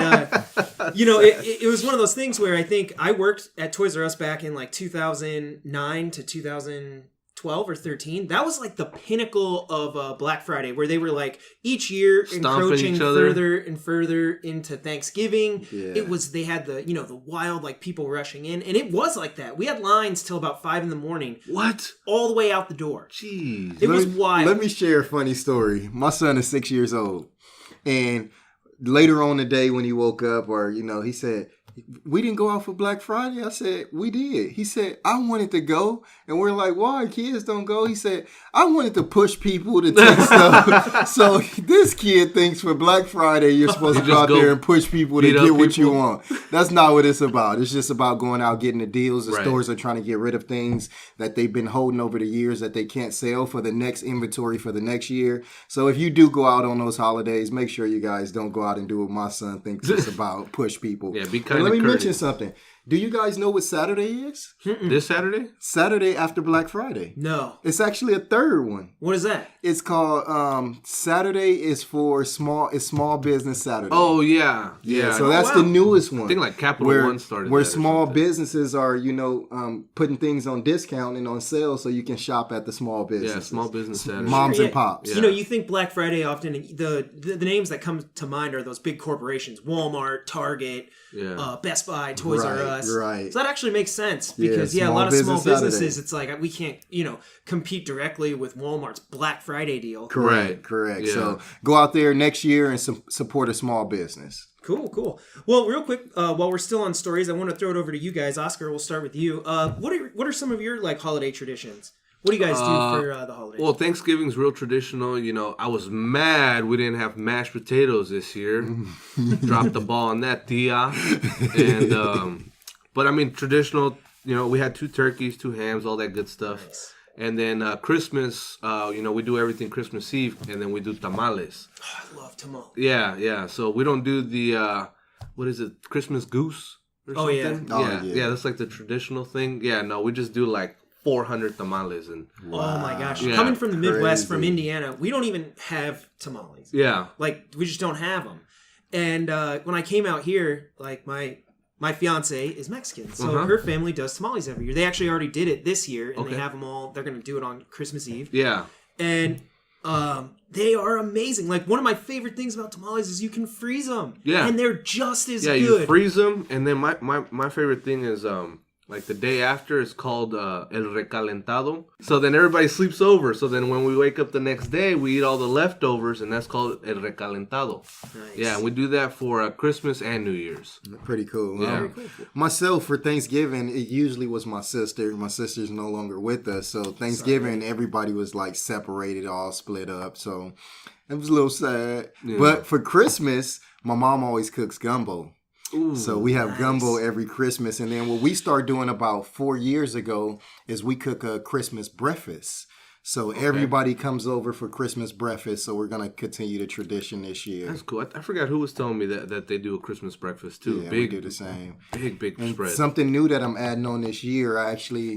it was one of those things where I think I worked at Toys R Us back in like 2009 to 2012 or 13. That was like the pinnacle of Black Friday, where they were like each year encroaching further and further into Thanksgiving. Yeah. They had the wild like people rushing in, and it was like that. We had lines till about 5 a.m. What? All the way out the door. Jeez. It was wild. Let me share a funny story. My son is 6 years old, and later on the day when he woke up, or he said, we didn't go out for Black Friday. I said, we did. He said, I wanted to go. And we're like, why? Kids don't go. He said, I wanted to push people to take stuff. So this kid thinks for Black Friday, you're supposed to go out there and push people to get what you want. That's not what it's about. It's just about going out, getting the deals. The stores are trying to get rid of things that they've been holding over the years that they can't sell for the next inventory for the next year. So if you do go out on those holidays, make sure you guys don't go out and do what my son thinks it's about, push people. Yeah, be kind of Let me mention something. Do you guys know what Saturday is? This Saturday? Saturday after Black Friday. No. It's actually a third one. What is that? It's called Saturday is for small business Saturday. Oh, yeah. Yeah. So that's the newest one. I think like Capital One started where small businesses are, putting things on discount and on sale so you can shop at the small businesses. Yeah, small business Saturday. Moms and pops. Yeah. You think Black Friday often, the names that come to mind are those big corporations, Walmart, Target, Best Buy, Toys R Us. Right. So that actually makes sense because a lot of small businesses, Saturday. It's like we can't, compete directly with Walmart's Black Friday deal. Correct. Yeah. So go out there next year and support a small business. Cool. Well, real quick, while we're still on stories, I want to throw it over to you guys. Oscar, we'll start with you. What are some of your holiday traditions? What do you guys do for the holidays? Well, Thanksgiving's real traditional. I was mad we didn't have mashed potatoes this year. Dropped the ball on that, Tia. And but I mean, traditional. We had 2 turkeys, 2 hams, all that good stuff. Nice. And then Christmas, we do everything Christmas Eve, and then we do tamales. Oh, I love tamales. Yeah. So we don't do the what is it, Christmas goose or something? Yeah. That's like the traditional thing. Yeah, no, we just do like 400 tamales and oh my gosh, coming from the Midwest, from Indiana, we don't even have tamales. Yeah, like we just don't have them. And when I came out here, like my fiance is Mexican, so her family does tamales every year. They actually already did it this year, and they have them all. They're going to do it on Christmas Eve. Yeah, and they are amazing. Like one of my favorite things about tamales is you can freeze them. Yeah, and they're just as good. Yeah, you freeze them, and then my favorite thing is like the day after is called el recalentado. So then everybody sleeps over. So then when we wake up the next day, we eat all the leftovers, and that's called el recalentado. Nice. Yeah, and we do that for Christmas and New Year's. Pretty cool. Yeah. Very cool. Myself, for Thanksgiving, it usually was my sister. My sister's no longer with us. So Thanksgiving, everybody was like separated, all split up. So it was a little sad. Yeah. But for Christmas, my mom always cooks gumbo. Ooh, so we have gumbo every Christmas. And then what we started doing about 4 years ago is we cook a Christmas breakfast. So everybody comes over for Christmas breakfast. So we're going to continue the tradition this year. That's cool. I forgot who was telling me that they do a Christmas breakfast too. Yeah, we do the same. Big and spread. Something new that I'm adding on this year,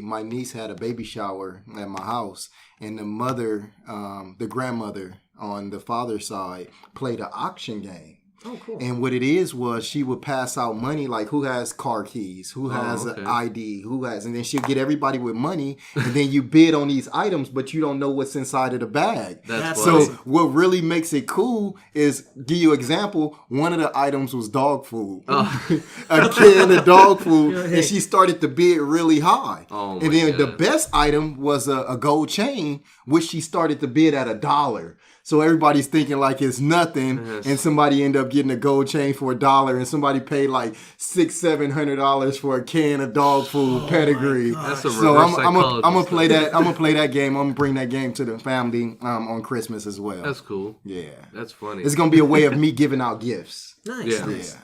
my niece had a baby shower at my house. And the mother, the grandmother on the father's side, played an auction game. Oh, cool. And what it was she would pass out money, like who has car keys, who has an ID, and then she'll get everybody with money, and then you bid on these items, but you don't know what's inside of the bag. That's so awesome. What really makes it cool is, give you an example, one of the items was dog food. Oh. A can of dog food, and she started to bid really high. Oh, and then the best item was a gold chain, which she started to bid at $1. So everybody's thinking like it's nothing, and somebody end up getting a gold chain for $1, and somebody paid like $600-$700 for a can of dog food pedigree. That's a so I'm gonna play that. I'm gonna play that game. I'm gonna bring that game to the family on Christmas as well. That's cool. Yeah, that's funny. It's gonna be a way of me giving out gifts. Nice.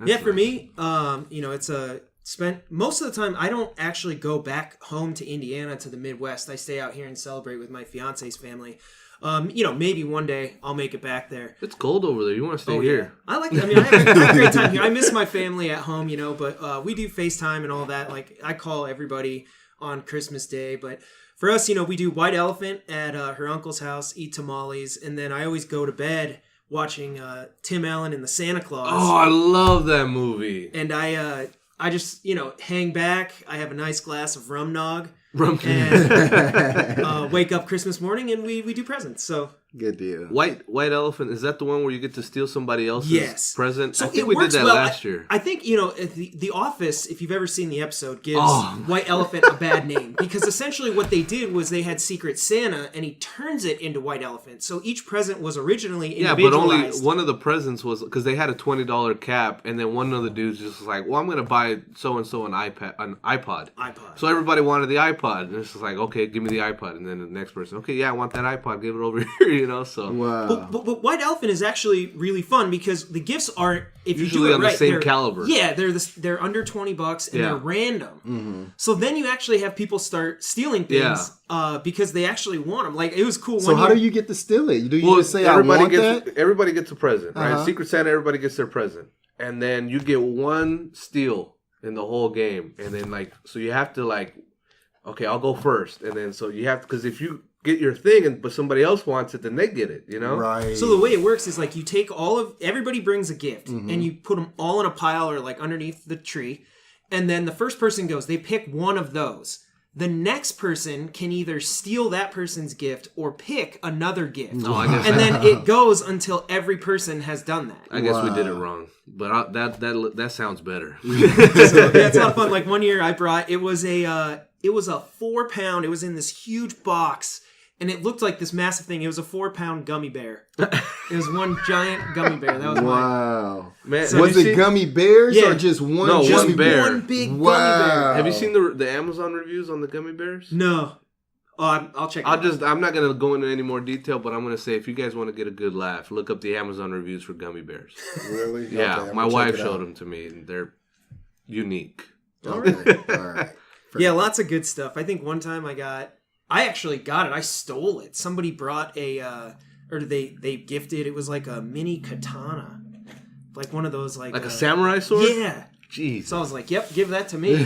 Yeah. For me, it's spent most of the time. I don't actually go back home to Indiana to the Midwest. I stay out here and celebrate with my fiance's family. Maybe one day I'll make it back there. It's cold over there. You want to stay here? I like that. I mean, I have a great time here. I miss my family at home, but we do FaceTime and all that. Like, I call everybody on Christmas Day. But for us, we do White Elephant at her uncle's house, eat tamales, and then I always go to bed watching Tim Allen and the Santa Claus. Oh, I love that movie. And I just, hang back. I have a nice glass of rum nog. And wake up Christmas morning and we do presents. So Good deal. White Elephant, is that the one where you get to steal somebody else's present? So I think we did that last year. I think, The Office, if you've ever seen the episode, gives White Elephant a bad name. Because essentially what they did was they had Secret Santa, and he turns it into White Elephant. So each present was originally individualized. Yeah, but only one of the presents was, because they had a $20 cap, and then one of the dudes just was like, well, I'm going to buy so-and-so an iPod. So everybody wanted the iPod. And it's just like, okay, give me the iPod. And then the next person, okay, yeah, I want that iPod. Give it over here, so. Wow. But White Elephant is actually really fun because the gifts aren't, if usually you do it on right, the same caliber. Yeah, they're under $20 and they're random. Mm-hmm. So then you actually have people start stealing things because they actually want them. Like, it was cool. So how do you get to steal it? Do you just say, I want that? Everybody gets a present, right? Secret Santa, everybody gets their present. And then you get one steal in the whole game. And then, so you have to, okay, I'll go first. And then, so you have to, because if you get your thing, but somebody else wants it, then they get it, Right. So the way it works is you take everybody brings a gift, and you put them all in a pile or underneath the tree, and then the first person goes, they pick one of those. The next person can either steal that person's gift or pick another gift. And then it goes until every person has done that. I guess we did it wrong, but that sounds better. So, it's a lot of fun. One year I brought, it was a 4-pound, it was in this huge box. And it looked like this massive thing. It was a 4-pound gummy bear. It was one giant gummy bear. That was wow. Man, so was it gummy bears or just one? No, just one bear. One big gummy bear. Have you seen the Amazon reviews on the gummy bears? No. Oh, I'll check it out. I'm not going to go into any more detail, but I'm going to say if you guys want to get a good laugh, look up the Amazon reviews for gummy bears. Really? Yeah, okay, my wife showed them to me, and they're unique. All right. Yeah, lots of good stuff. I think one time I actually got it. I stole it. Somebody brought they gifted. It was like a mini katana, one of those a samurai sword. Yeah. Jeez. So I was like, "Yep, give that to me."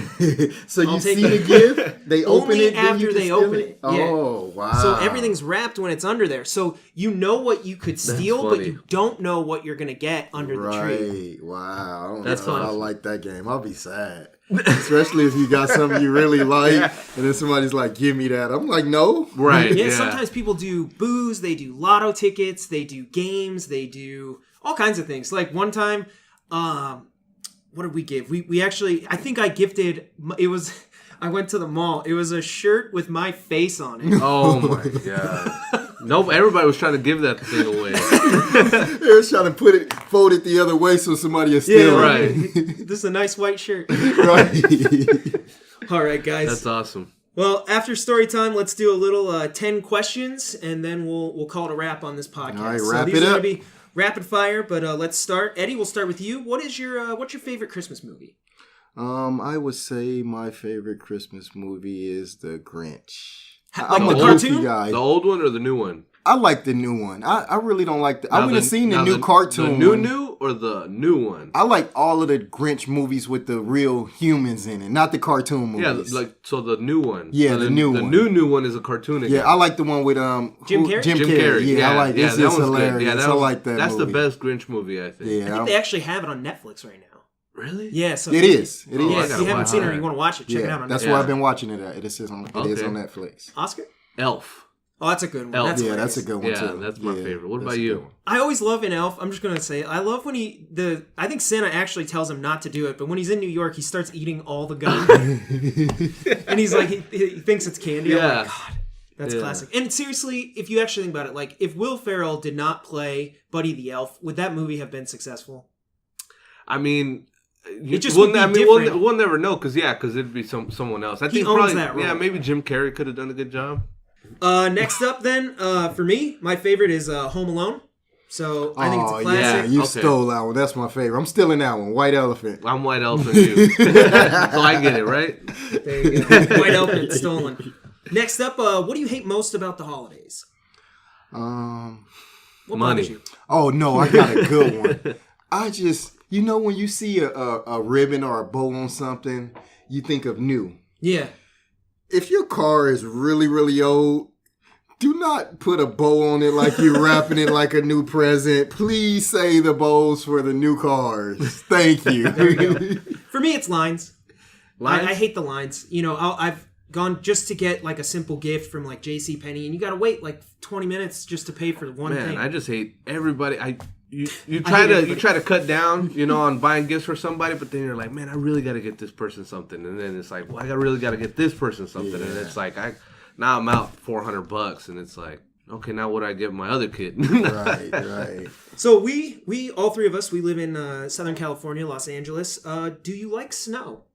So you see the gift? They open only it after they open it. Yeah. Oh wow! So everything's wrapped when it's under there. So you know what you could steal, but you don't know what you're gonna get under the tree. Right. Wow. That's fun. I like that game. I'll be sad. Especially if you got something you really like, and then somebody's like, "Give me that." I'm like, "No." Right. Yeah. Sometimes people do booze. They do lotto tickets. They do games. They do all kinds of things. Like one time, what did we give? We actually, I think I gifted. It was. I went to the mall. It was a shirt with my face on it. Oh my god. Nope, everybody was trying to give that thing away. They were trying to fold it the other way so somebody will steal right. This is a nice white shirt. Right. All right, guys. That's awesome. Well, after story time, let's do a little 10 questions, and then we'll call it a wrap on this podcast. All right, so wrap these it are up. going to be rapid fire, but let's start. Eddie, we'll start with you. What's your favorite Christmas movie? I would say my favorite Christmas movie is The Grinch. I'm a goofy guy. The old one or the new one? I like the new one. I really don't like I haven't seen the new cartoon. The new or the new one? I like all of the Grinch movies with the real humans in it, not the cartoon movies. Yeah, so the new one. Yeah, the new one. The new one is a cartoon again. Yeah, I like the one with Jim Carrey? Jim Carrey. Yeah, I like it. It's just hilarious. Yeah, I like that That's movie. the best Grinch movie, I think. I think they actually have it on Netflix right now. Really? Yeah, so it is. Yeah, if you haven't seen it or you want to watch it, check it out on Netflix. That's where I've been watching it at. It is on Netflix. Oscar? Elf. Oh, that's a good one. Elf. That's that's a good one too. Yeah, that's my favorite. What about you? I always love in Elf. I'm just gonna say I love when I think Santa actually tells him not to do it, but when he's in New York, he starts eating all the gum, and he's like he thinks it's candy. Yeah. I'm like, God, that's classic. And seriously, if you actually think about it, if Will Ferrell did not play Buddy the Elf, would that movie have been successful? I mean. We'll never know because it'd be someone else. I think owns that role. Yeah, maybe Jim Carrey could have done a good job. Next up, then, for me, my favorite is Home Alone. So I think it's a classic. Yeah, you stole that one. That's my favorite. I'm still in that one. White Elephant. I'm White Elephant too. So I get it, right? There you go. White Elephant stolen. Next up, what do you hate most about the holidays? What money. You? Oh no, I got a good one. I just, when you see a ribbon or a bow on something, you think of new. Yeah. If your car is really, really old, do not put a bow on it like you're wrapping it like a new present. Please save the bows for the new cars. Thank you. For me, it's lines. I hate the lines. gone just to get like a simple gift from like JCPenney, and you got to wait like 20 minutes just to pay for one thing. I just hate everybody. You try to cut down, on buying gifts for somebody, but then you're like, man, I really got to get this person something, and then it's like, well, I really got to get this person something, and it's like, now I'm out $400, and it's like, okay, now what do I get my other kid? Right. So we all three of us, we live in Southern California, Los Angeles. Do you like snow?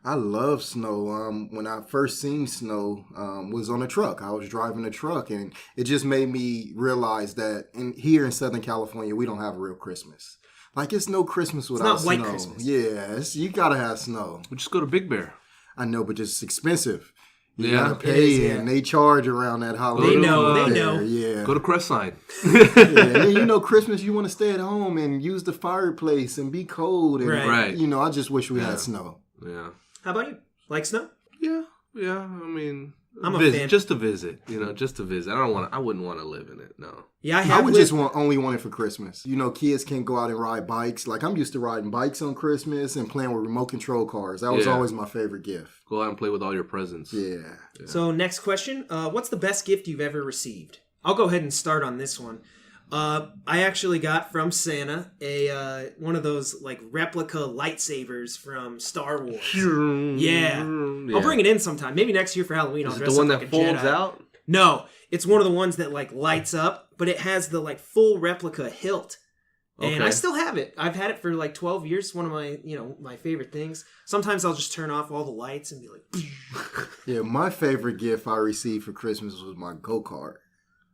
I love snow. When I first seen snow, was on a truck. I was driving a truck, and it just made me realize that here in Southern California, we don't have a real Christmas. Like, it's no Christmas without snow. It's not white Christmas. Yeah, you gotta have snow. We just go to Big Bear. I know, but it's expensive. You gotta pay, and they charge around that holiday. They know. Yeah. Go to Crestline. And then, Christmas, you want to stay at home and use the fireplace and be cold. And, right. I just wish we had snow. Yeah. How about you? Like snow? Yeah. I mean, I'm a fan. Just to visit. Just to visit. I wouldn't want to live in it. No. Yeah, I would just only want it for Christmas. Kids can't go out and ride bikes. Like, I'm used to riding bikes on Christmas and playing with remote control cars. That was always my favorite gift. Go out and play with all your presents. Yeah. So next question. What's the best gift you've ever received? I'll go ahead and start on this one. I actually got from Santa one of those like replica lightsabers from Star Wars. Yeah. I'll bring it in sometime. Maybe next year for Halloween. I'll dress the one up that like a folds Jedi. out? No, it's one of the ones that like lights up, but it has the like full replica hilt. And I still have it. I've had it for like 12 years. It's one of my, my favorite things. Sometimes I'll just turn off all the lights and be like, Yeah, my favorite gift I received for Christmas was my go-kart.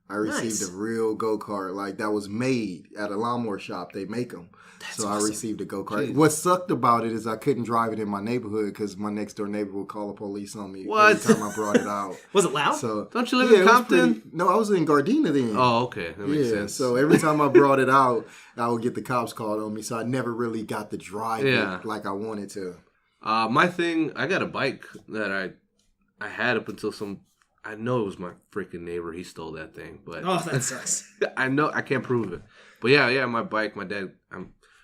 I received a real go-kart, like, that was made at a lawnmower shop. They make them. That's so awesome. I received a go-kart. What sucked about it is I couldn't drive it in my neighborhood because my next-door neighbor would call the police on me every time I brought it out. Was it loud? So, don't you live in Compton? No, I was in Gardena then. Oh, okay. That makes sense. So every time I brought it out, I would get the cops called on me. So I never really got to drive it like I wanted to. My thing, I got a bike that I had up until I know it was my freaking neighbor. He stole that thing, but oh, that sucks. I know I can't prove it. But yeah, my bike. My dad,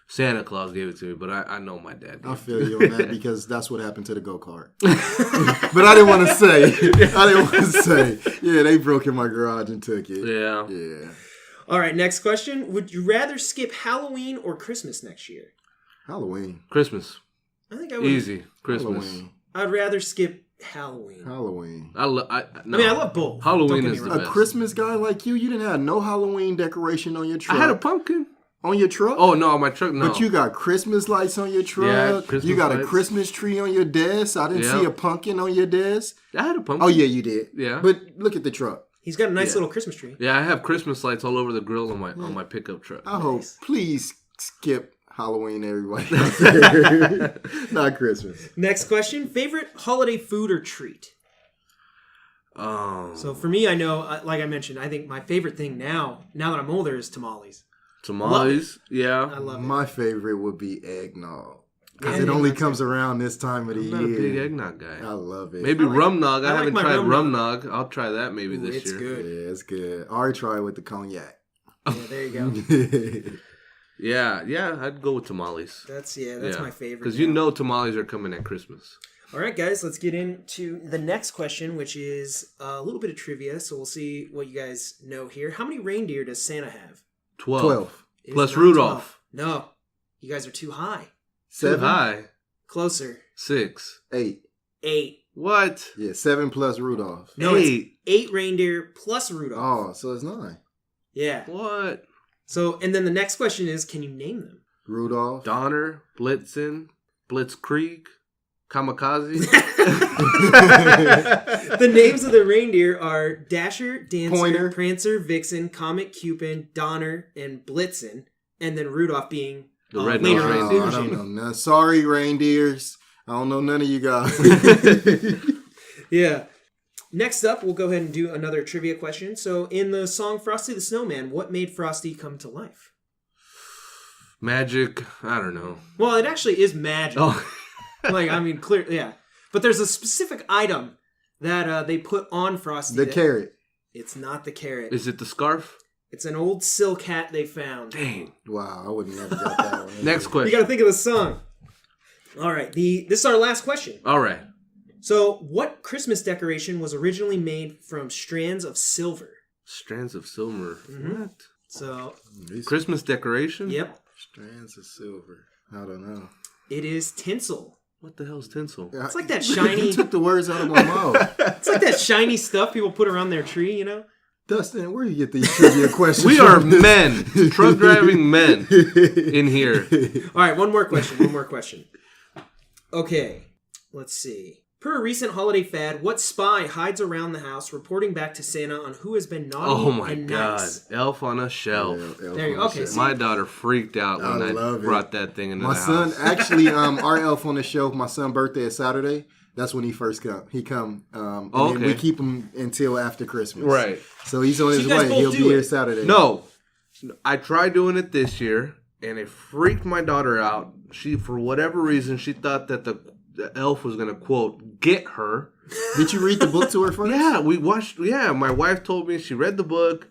Santa Claus gave it to me, but I know my dad did. I feel you on that because that's what happened to the go-kart. But I didn't want to say. Yeah, they broke in my garage and took it. Yeah. All right, next question. Would you rather skip Halloween or Christmas next year? Halloween. Christmas. I think I would. Easy. Christmas. Halloween. I'd rather skip Halloween. I love both. Halloween is the best. A Christmas guy like you didn't have no Halloween decoration on your truck. I had a pumpkin. On your truck? Oh, no, on my truck, no. But you got Christmas lights on your truck. Yeah, Christmas you got lights. A Christmas tree on your desk. I didn't see a pumpkin on your desk. I had a pumpkin. Oh, yeah, you did. Yeah. But look at the truck. He's got a nice little Christmas tree. Yeah, I have Christmas lights all over the grill on my pickup truck. I hope. Please skip Halloween, everybody. Not Christmas. Next question. Favorite holiday food or treat? So for me, I know, like I mentioned, I think my favorite thing now that I'm older, is tamales. Tamales? Yeah. I love it. My favorite would be eggnog. Because it only comes around this time of the year. I'm not a big eggnog guy. I love it. Maybe rum nog. I haven't tried rum nog. I'll try that maybe this it's year. Good. Yeah, it's good. I already tried with the cognac. Yeah, there you go. Yeah, I'd go with tamales. That's my favorite. Because tamales are coming at Christmas. All right, guys, let's get into the next question, which is a little bit of trivia. So we'll see what you guys know here. How many reindeer does Santa have? 12. It Plus is not Rudolph. 12. No, you guys are too high. 7. Too high. Closer. 6. 8. 8. What? Yeah, 7 plus Rudolph. No, 8. it's 8 reindeer plus Rudolph. Oh, so it's 9. Yeah. What? So, and then the next question is, can you name them? Rudolph. Donner, Blitzen, Blitzkrieg, Kamikaze. The names of the reindeer are Dasher, Dancer, Pointer, Prancer, Vixen, Comet, Cupid, Donner, and Blitzen. And then Rudolph being The red later nose inclusion. I don't know none. Sorry, reindeers. I don't know none of you guys. Yeah. Next up, we'll go ahead and do another trivia question. So, in the song Frosty the Snowman, what made Frosty come to life? Magic. I don't know. Well, it actually is magic. Oh. Clear, yeah. But there's a specific item that they put on Frosty. The carrot. It's not the carrot. Is it the scarf? It's an old silk hat they found. Dang. Wow, I would never got that one. Next question. You got to think of the song. All right. This is our last question. All right. So, what Christmas decoration was originally made from strands of silver? Strands of silver. Mm-hmm. What? So, Christmas decoration? Yep. Strands of silver. I don't know. It is tinsel. What the hell is tinsel? It's like that shiny... You took the words out of my mouth. It's like that shiny stuff people put around their tree, you know? Dustin, where do you get these trivia questions? We are men. Truck driving men in here. All right, one more question. Okay, let's see. Per a recent holiday fad, what spy hides around the house reporting back to Santa on who has been naughty and nice? Elf on a Shelf. Yeah, there you go. Okay, my daughter freaked out when I brought that thing into the house. My son, actually, our Elf on the Shelf, my son's birthday is Saturday. That's when he first come. He come, and then we keep him until after Christmas. Right. So he's on his way. He'll be here Saturday. No, I tried doing it this year, and it freaked my daughter out. She, for whatever reason, she thought that the elf was going to, quote, get her. Did you read the book to her first? Yeah, we watched. Yeah, my wife told me she read the book,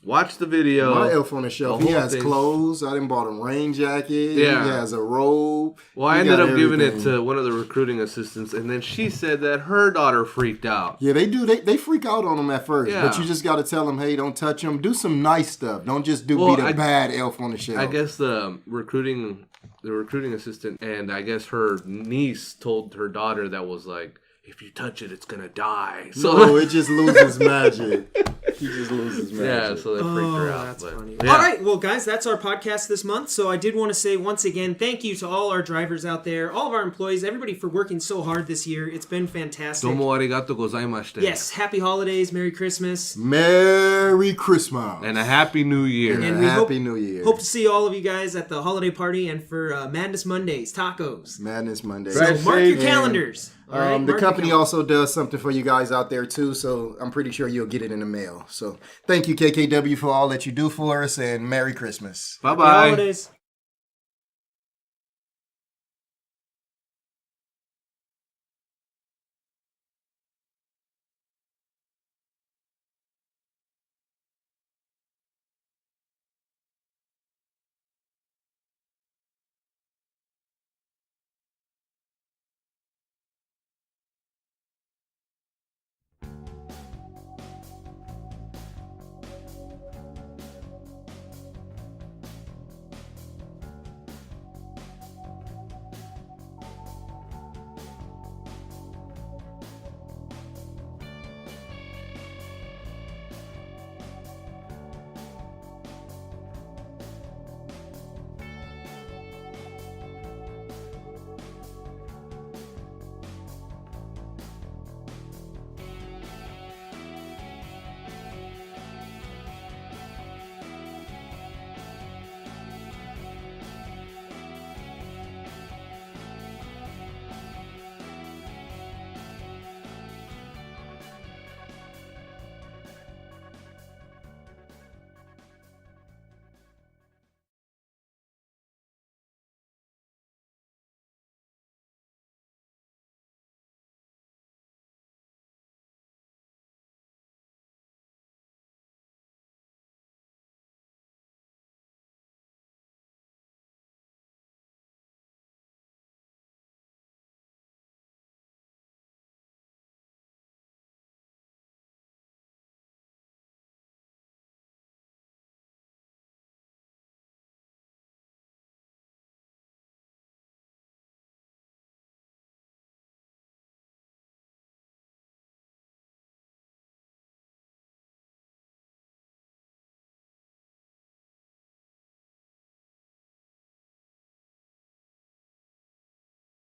watched the video. My Elf on the Shelf, he has clothes. I done bought him rain jacket. Yeah. He has a robe. Well, I ended up giving it to one of the recruiting assistants, and then she said that her daughter freaked out. Yeah, they do. They freak out on them at first, but you just got to tell them, hey, don't touch them. Do some nice stuff. Don't just be the bad Elf on the Shelf. I guess the recruiting assistant and I guess her niece told her daughter that was like, if you touch it, it's gonna die. So it just loses magic. He just loses magic. Yeah, so they freaked her out. That's funny. Yeah. All right, well, guys, that's our podcast this month. So I did want to say once again, thank you to all our drivers out there, all of our employees, everybody for working so hard this year. It's been fantastic. Domo arigato gozaimashite. Yes, happy holidays, Merry Christmas. Merry Christmas. And a Happy New Year. And a Happy New Year. Hope to see all of you guys at the holiday party and for Madness Mondays, tacos. Madness Mondays. So mark your calendars. All right, the company also does something for you guys out there too, so I'm pretty sure you'll get it in the mail. So thank you, KKW, for all that you do for us, and Merry Christmas. Bye-bye. Happy holidays.